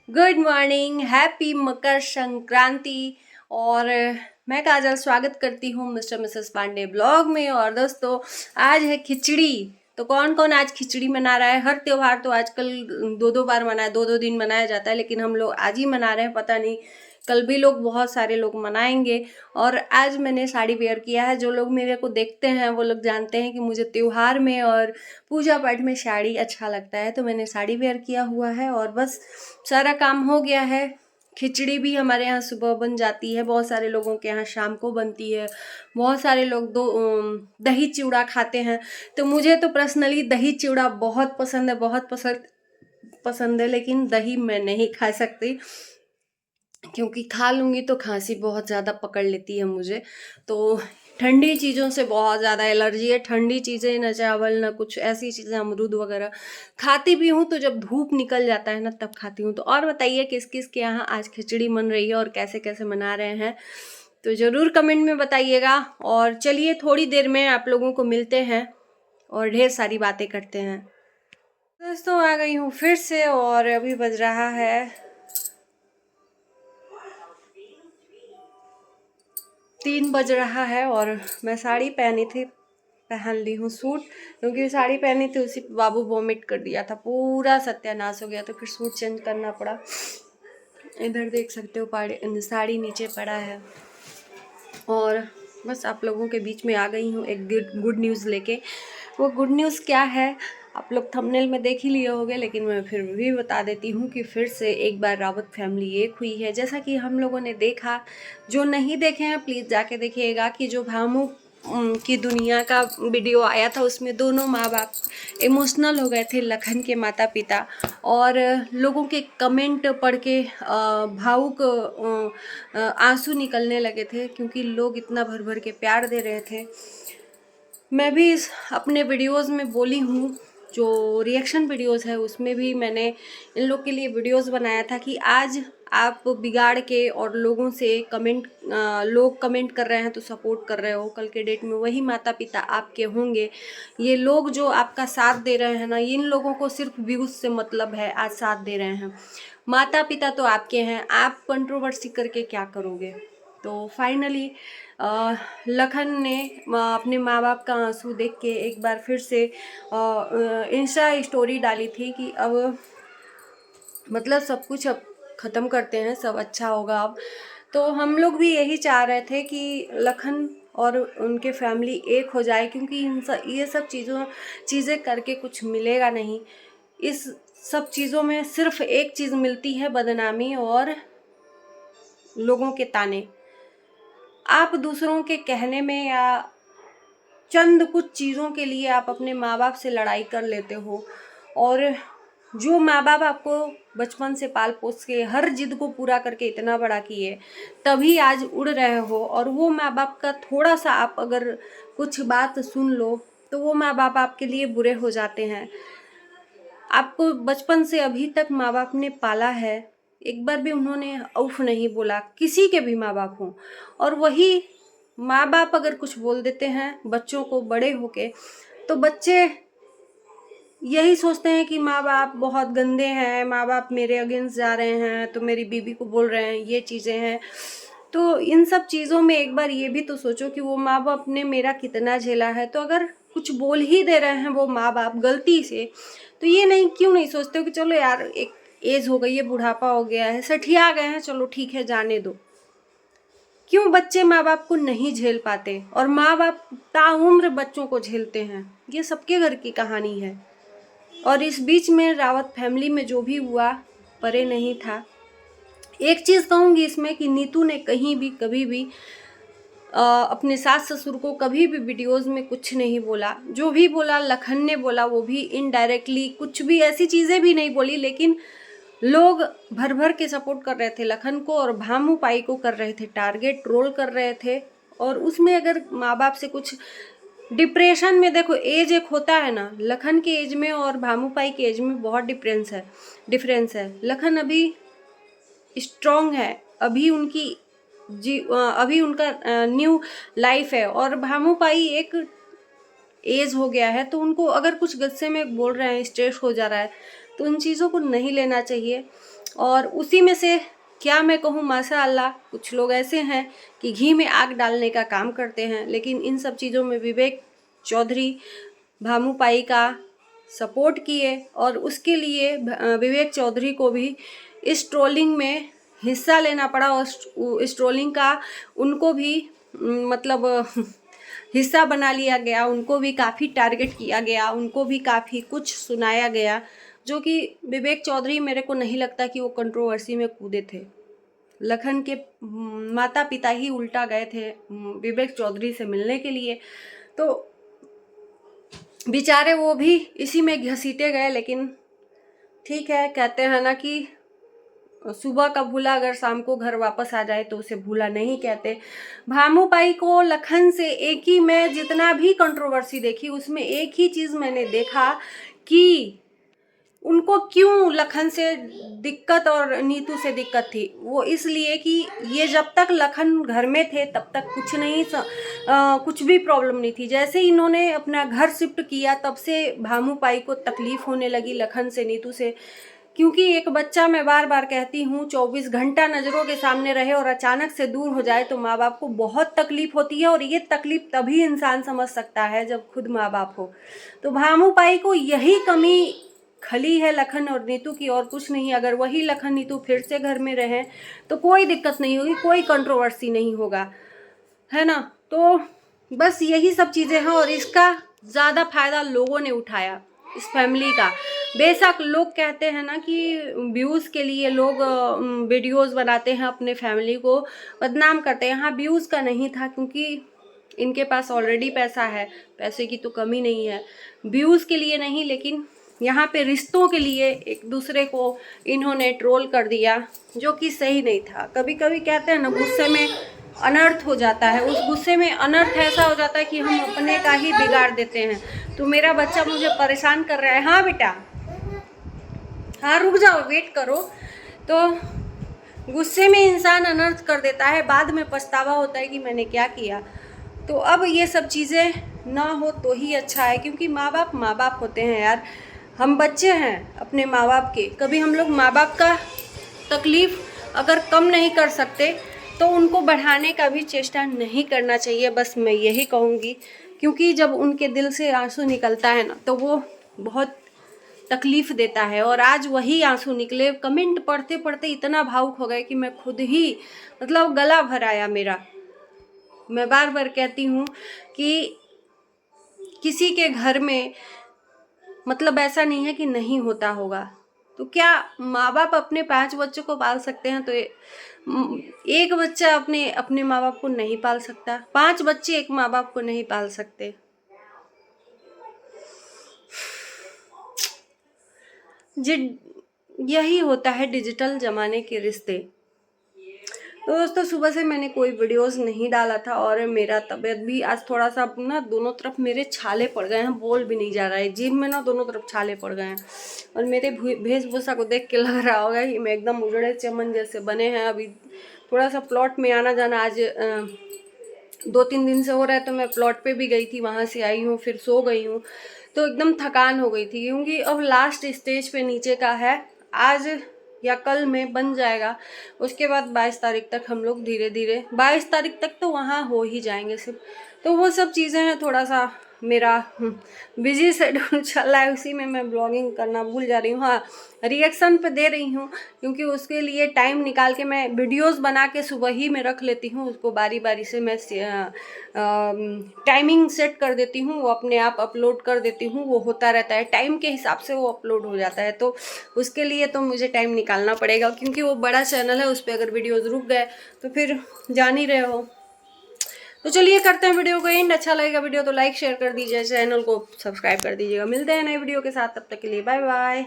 Good morning, happy Makar Sankranti. और मैं काजल स्वागत करती हूँ मिस्टर मिसेस पांडे ब्लॉग में। और दोस्तों, आज है खिचड़ी। तो कौन कौन आज खिचड़ी मना रहा है? हर त्योहार तो आजकल दो दो बार मनाया, दो दो दिन मनाया जाता है, लेकिन हम लोग आज ही मना रहे हैं। पता नहीं कल भी लोग, बहुत सारे लोग मनाएंगे। और आज मैंने साड़ी वेयर किया है। जो लोग मेरे को देखते हैं वो लोग जानते हैं कि मुझे त्योहार में और पूजा पाठ में साड़ी अच्छा लगता है, तो मैंने साड़ी वेयर किया हुआ है। और बस सारा काम हो गया है। खिचड़ी भी हमारे यहाँ सुबह बन जाती है, बहुत सारे लोगों के यहाँ शाम को बनती है। बहुत सारे लोग दही चिवड़ा खाते हैं। तो मुझे तो पर्सनली दही चिवड़ा बहुत पसंद है, बहुत पसंद है, लेकिन दही मैं नहीं खा सकती, क्योंकि खा लूँगी तो खांसी बहुत ज़्यादा पकड़ लेती है मुझे। तो ठंडी चीज़ों से बहुत ज़्यादा एलर्जी है। ठंडी चीज़ें, न चावल न कुछ, ऐसी चीज़ें, अमरूद वगैरह खाती भी हूँ तो जब धूप निकल जाता है ना तब खाती हूँ। तो और बताइए किस किस के यहाँ आज खिचड़ी बन रही है और कैसे कैसे मना रहे हैं, तो ज़रूर कमेंट में बताइएगा। और चलिए थोड़ी देर में आप लोगों को मिलते हैं और ढेर सारी बातें करते हैं। दोस्तों, आ गई हूँ फिर से और अभी बज रहा है 3 बज रहा है। और मैं साड़ी पहनी थी, पहन ली हूँ सूट, क्योंकि साड़ी पहनी थी उसी पे बाबू वॉमिट कर दिया था, पूरा सत्यानाश हो गया, तो फिर सूट चेंज करना पड़ा। इधर देख सकते हो साड़ी नीचे पड़ा है। और बस आप लोगों के बीच में आ गई हूँ एक गुड न्यूज़ लेके। वो गुड न्यूज़ क्या है आप लोग थंबनेल में देख ही लिए होंगे, लेकिन मैं फिर भी बता देती हूँ कि फिर से एक बार रावत फैमिली एक हुई है। जैसा कि हम लोगों ने देखा, जो नहीं देखे हैं प्लीज़ जाके देखिएगा, कि जो भामू की दुनिया का वीडियो आया था उसमें दोनों माँ बाप इमोशनल हो गए थे, लखन के माता पिता। और लोगों के कमेंट पढ़ के भावुक आंसू निकलने लगे थे, क्योंकि लोग इतना भर भर के प्यार दे रहे थे। मैं भी अपने वीडियोस में बोली हूँ, जो रिएक्शन वीडियोस है उसमें भी मैंने इन लोग के लिए वीडियोस बनाया था कि आज आप बिगाड़ के और लोगों से लोग कमेंट कर रहे हैं तो सपोर्ट कर रहे हो, कल के डेट में वही माता पिता आपके होंगे। ये लोग जो आपका साथ दे रहे हैं ना, इन लोगों को सिर्फ व्यूज से मतलब है, आज साथ दे रहे हैं। माता पिता तो आपके हैं, आप कंट्रोवर्सी करके क्या करोगे। तो फाइनली लखन ने अपने माँ बाप का आंसू देख के एक बार फिर से इंस्टा स्टोरी डाली थी कि अब मतलब सब कुछ अब ख़त्म करते हैं, सब अच्छा होगा अब। तो हम लोग भी यही चाह रहे थे कि लखन और उनके फैमिली एक हो जाए, क्योंकि ये सब चीज़ें करके कुछ मिलेगा नहीं। इस सब चीज़ों में सिर्फ एक चीज़ मिलती है, बदनामी और लोगों के ताने। आप दूसरों के कहने में या चंद कुछ चीज़ों के लिए आप अपने माँ बाप से लड़ाई कर लेते हो, और जो माँ बाप आपको बचपन से पाल पोस के हर जिद को पूरा करके इतना बड़ा किए, तभी आज उड़ रहे हो। और वो माँ बाप का थोड़ा सा आप अगर कुछ बात सुन लो तो वो माँ बाप आपके लिए बुरे हो जाते हैं। आपको बचपन से अभी तक माँ बाप ने पाला है, एक बार भी उन्होंने उफ नहीं बोला, किसी के भी माँ बाप हों। और वही माँ बाप अगर कुछ बोल देते हैं बच्चों को बड़े होके, तो बच्चे यही सोचते हैं कि माँ बाप बहुत गंदे हैं, माँ बाप मेरे अगेंस्ट जा रहे हैं, तो मेरी बीबी को बोल रहे हैं, ये चीज़ें हैं। तो इन सब चीज़ों में एक बार ये भी तो सोचो कि वो माँ बाप ने मेरा कितना झेला है। तो अगर कुछ बोल ही दे रहे हैं वो माँ बाप गलती से, तो ये नहीं, क्यों नहीं सोचते हो कि चलो यार, एक एज हो गई है, बुढ़ापा हो गया है, सठिया गए हैं, चलो ठीक है, जाने दो। क्यों बच्चे माँ बाप को नहीं झेल पाते और माँ बाप ताउम्र बच्चों को झेलते हैं? ये सबके घर की कहानी है। और इस बीच में रावत फैमिली में जो भी हुआ, परे नहीं था। एक चीज़ कहूँगी इसमें कि नीतू ने कहीं भी कभी भी अपने सास ससुर को कभी भी वीडियोस में कुछ नहीं बोला। जो भी बोला लखन ने बोला, वो भी इनडायरेक्टली, कुछ भी ऐसी चीज़ें भी नहीं बोली, लेकिन लोग भर भर के सपोर्ट कर रहे थे लखन को, और भामू पाई को कर रहे थे टारगेट, ट्रोल कर रहे थे। और उसमें अगर माँ बाप से कुछ डिप्रेशन में, देखो एज एक होता है ना, लखन के एज में और भामूपाई के एज में बहुत डिफरेंस है। लखन अभी स्ट्रॉन्ग है, अभी उनका न्यू लाइफ है, और भामूपाई एक एज हो गया है, तो उनको अगर कुछ गुस्से में बोल रहे हैं, स्ट्रेस हो जा रहा है, तो उन चीज़ों को नहीं लेना चाहिए। और उसी में से क्या मैं कहूँ, माशाअल्लाह कुछ लोग ऐसे हैं कि घी में आग डालने का काम करते हैं, लेकिन इन सब चीज़ों में विवेक चौधरी भामूपाई का सपोर्ट किए और उसके लिए विवेक चौधरी को भी इस ट्रोलिंग में हिस्सा लेना पड़ा और इस ट्रोलिंग का उनको भी मतलब हिस्सा बना लिया गया, उनको भी काफ़ी टारगेट किया गया, उनको भी काफ़ी कुछ सुनाया गया, जो कि विवेक चौधरी मेरे को नहीं लगता कि वो कंट्रोवर्सी में कूदे थे। लखन के माता पिता ही उल्टा गए थे विवेक चौधरी से मिलने के लिए, तो बेचारे वो भी इसी में घसीटे गए। लेकिन ठीक है, कहते हैं ना कि सुबह का भूला अगर शाम को घर वापस आ जाए तो उसे भूला नहीं कहते। भामूपाई को लखन से एक ही, मैं जितना भी कंट्रोवर्सी देखी उसमें एक ही चीज़ मैंने देखा कि उनको क्यों लखन से दिक्कत और नीतू से दिक्कत थी। वो इसलिए कि ये जब तक लखन घर में थे तब तक कुछ भी प्रॉब्लम नहीं थी। जैसे इन्होंने अपना घर शिफ्ट किया तब से भामूपाई को तकलीफ होने लगी लखन से, नीतू से, क्योंकि एक बच्चा, मैं बार बार कहती हूँ, 24 घंटा नज़रों के सामने रहे और अचानक से दूर हो जाए तो माँ बाप को बहुत तकलीफ होती है। और ये तकलीफ तभी इंसान समझ सकता है जब खुद माँ बाप हो। तो भामूपाई को यही कमी खली है लखन और नीतू की, और कुछ नहीं। अगर वही लखन नीतू फिर से घर में रहें तो कोई दिक्कत नहीं होगी, कोई कंट्रोवर्सी नहीं होगा, है ना। तो बस यही सब चीज़ें हैं और इसका ज़्यादा फायदा लोगों ने उठाया, इस फैमिली का। बेशक लोग कहते हैं ना कि व्यूज़ के लिए लोग वीडियोस बनाते हैं, अपने फैमिली को बदनाम करते हैं। यहाँ व्यूज़ का नहीं था, क्योंकि इनके पास ऑलरेडी पैसा है, पैसे की तो कमी नहीं है। व्यूज़ के लिए नहीं, लेकिन यहाँ पे रिश्तों के लिए एक दूसरे को इन्होंने ट्रोल कर दिया, जो कि सही नहीं था। कभी कभी कहते हैं ना, गुस्से में अनर्थ हो जाता है। उस गुस्से में अनर्थ ऐसा हो जाता है कि हम अपने का ही बिगाड़ देते हैं। तो मेरा बच्चा मुझे परेशान कर रहा है। हाँ बेटा, हाँ रुक जाओ, वेट करो। तो गुस्से में इंसान अनर्थ कर देता है, बाद में पछतावा होता है कि मैंने क्या किया। तो अब ये सब चीज़ें ना हो तो ही अच्छा है, क्योंकि माँ बाप होते हैं यार। हम बच्चे हैं अपने माँ बाप के। कभी हम लोग माँ बाप का तकलीफ़ अगर कम नहीं कर सकते तो उनको बढ़ाने का भी चेष्टा नहीं करना चाहिए, बस मैं यही कहूँगी। क्योंकि जब उनके दिल से आंसू निकलता है ना, तो वो बहुत तकलीफ़ देता है। और आज वही आंसू निकले। कमेंट पढ़ते पढ़ते इतना भावुक हो गए कि मैं खुद ही मतलब गला भर आया मेरा। मैं बार बार कहती हूँ कि किसी के घर में मतलब ऐसा नहीं है कि नहीं होता होगा। तो क्या माँ बाप अपने 5 बच्चों को पाल सकते हैं, तो एक बच्चा अपने माँ बाप को नहीं पाल सकता? 5 बच्चे एक माँ बाप को नहीं पाल सकते। यही होता है डिजिटल ज़माने के रिश्ते। तो दोस्तों, सुबह से मैंने कोई वीडियोस नहीं डाला था और मेरा तबीयत भी आज थोड़ा सा ना, दोनों तरफ मेरे छाले पड़ गए हैं, बोल भी नहीं जा रहा है। जिम में ना दोनों तरफ छाले पड़ गए हैं। और मेरे वेशभूषा को देख के लग रहा होगा कि मैं एकदम उजड़े चमन जैसे बने हैं। अभी थोड़ा सा प्लॉट में आना जाना आज 2-3 दिन से हो रहा है, तो मैं प्लॉट पे भी गई थी, वहाँ से आई हूँ, फिर सो गई हूँ, तो एकदम थकान हो गई थी। क्योंकि अब लास्ट स्टेज पे नीचे का है, आज या कल में बन जाएगा। उसके बाद 22 तारीख तक हम लोग धीरे धीरे, 22 तारीख तक तो वहाँ हो ही जाएंगे सिर्फ। तो वो सब चीज़ें हैं, थोड़ा सा मेरा बिजी शेड्यूल चल रहा है, उसी में मैं ब्लॉगिंग करना भूल जा रही हूँ। हाँ, रिएक्शन पे दे रही हूँ, क्योंकि उसके लिए टाइम निकाल के मैं वीडियोस बना के सुबह ही में रख लेती हूँ। उसको बारी बारी से मैं टाइमिंग सेट कर देती हूँ, वो अपने आप अपलोड कर देती हूँ। वो होता रहता है, टाइम के हिसाब से वो अपलोड हो जाता है। तो उसके लिए तो मुझे टाइम निकालना पड़ेगा, क्योंकि वो बड़ा चैनल है, उस पर अगर वीडियोज़ रुक गए तो फिर जान ही रहे हो। तो चलिए करते हैं वीडियो को एंड। अच्छा लगेगा वीडियो तो लाइक शेयर कर दीजिए, चैनल को सब्सक्राइब कर दीजिएगा। मिलते हैं नए वीडियो के साथ, तब तक के लिए बाय बाय।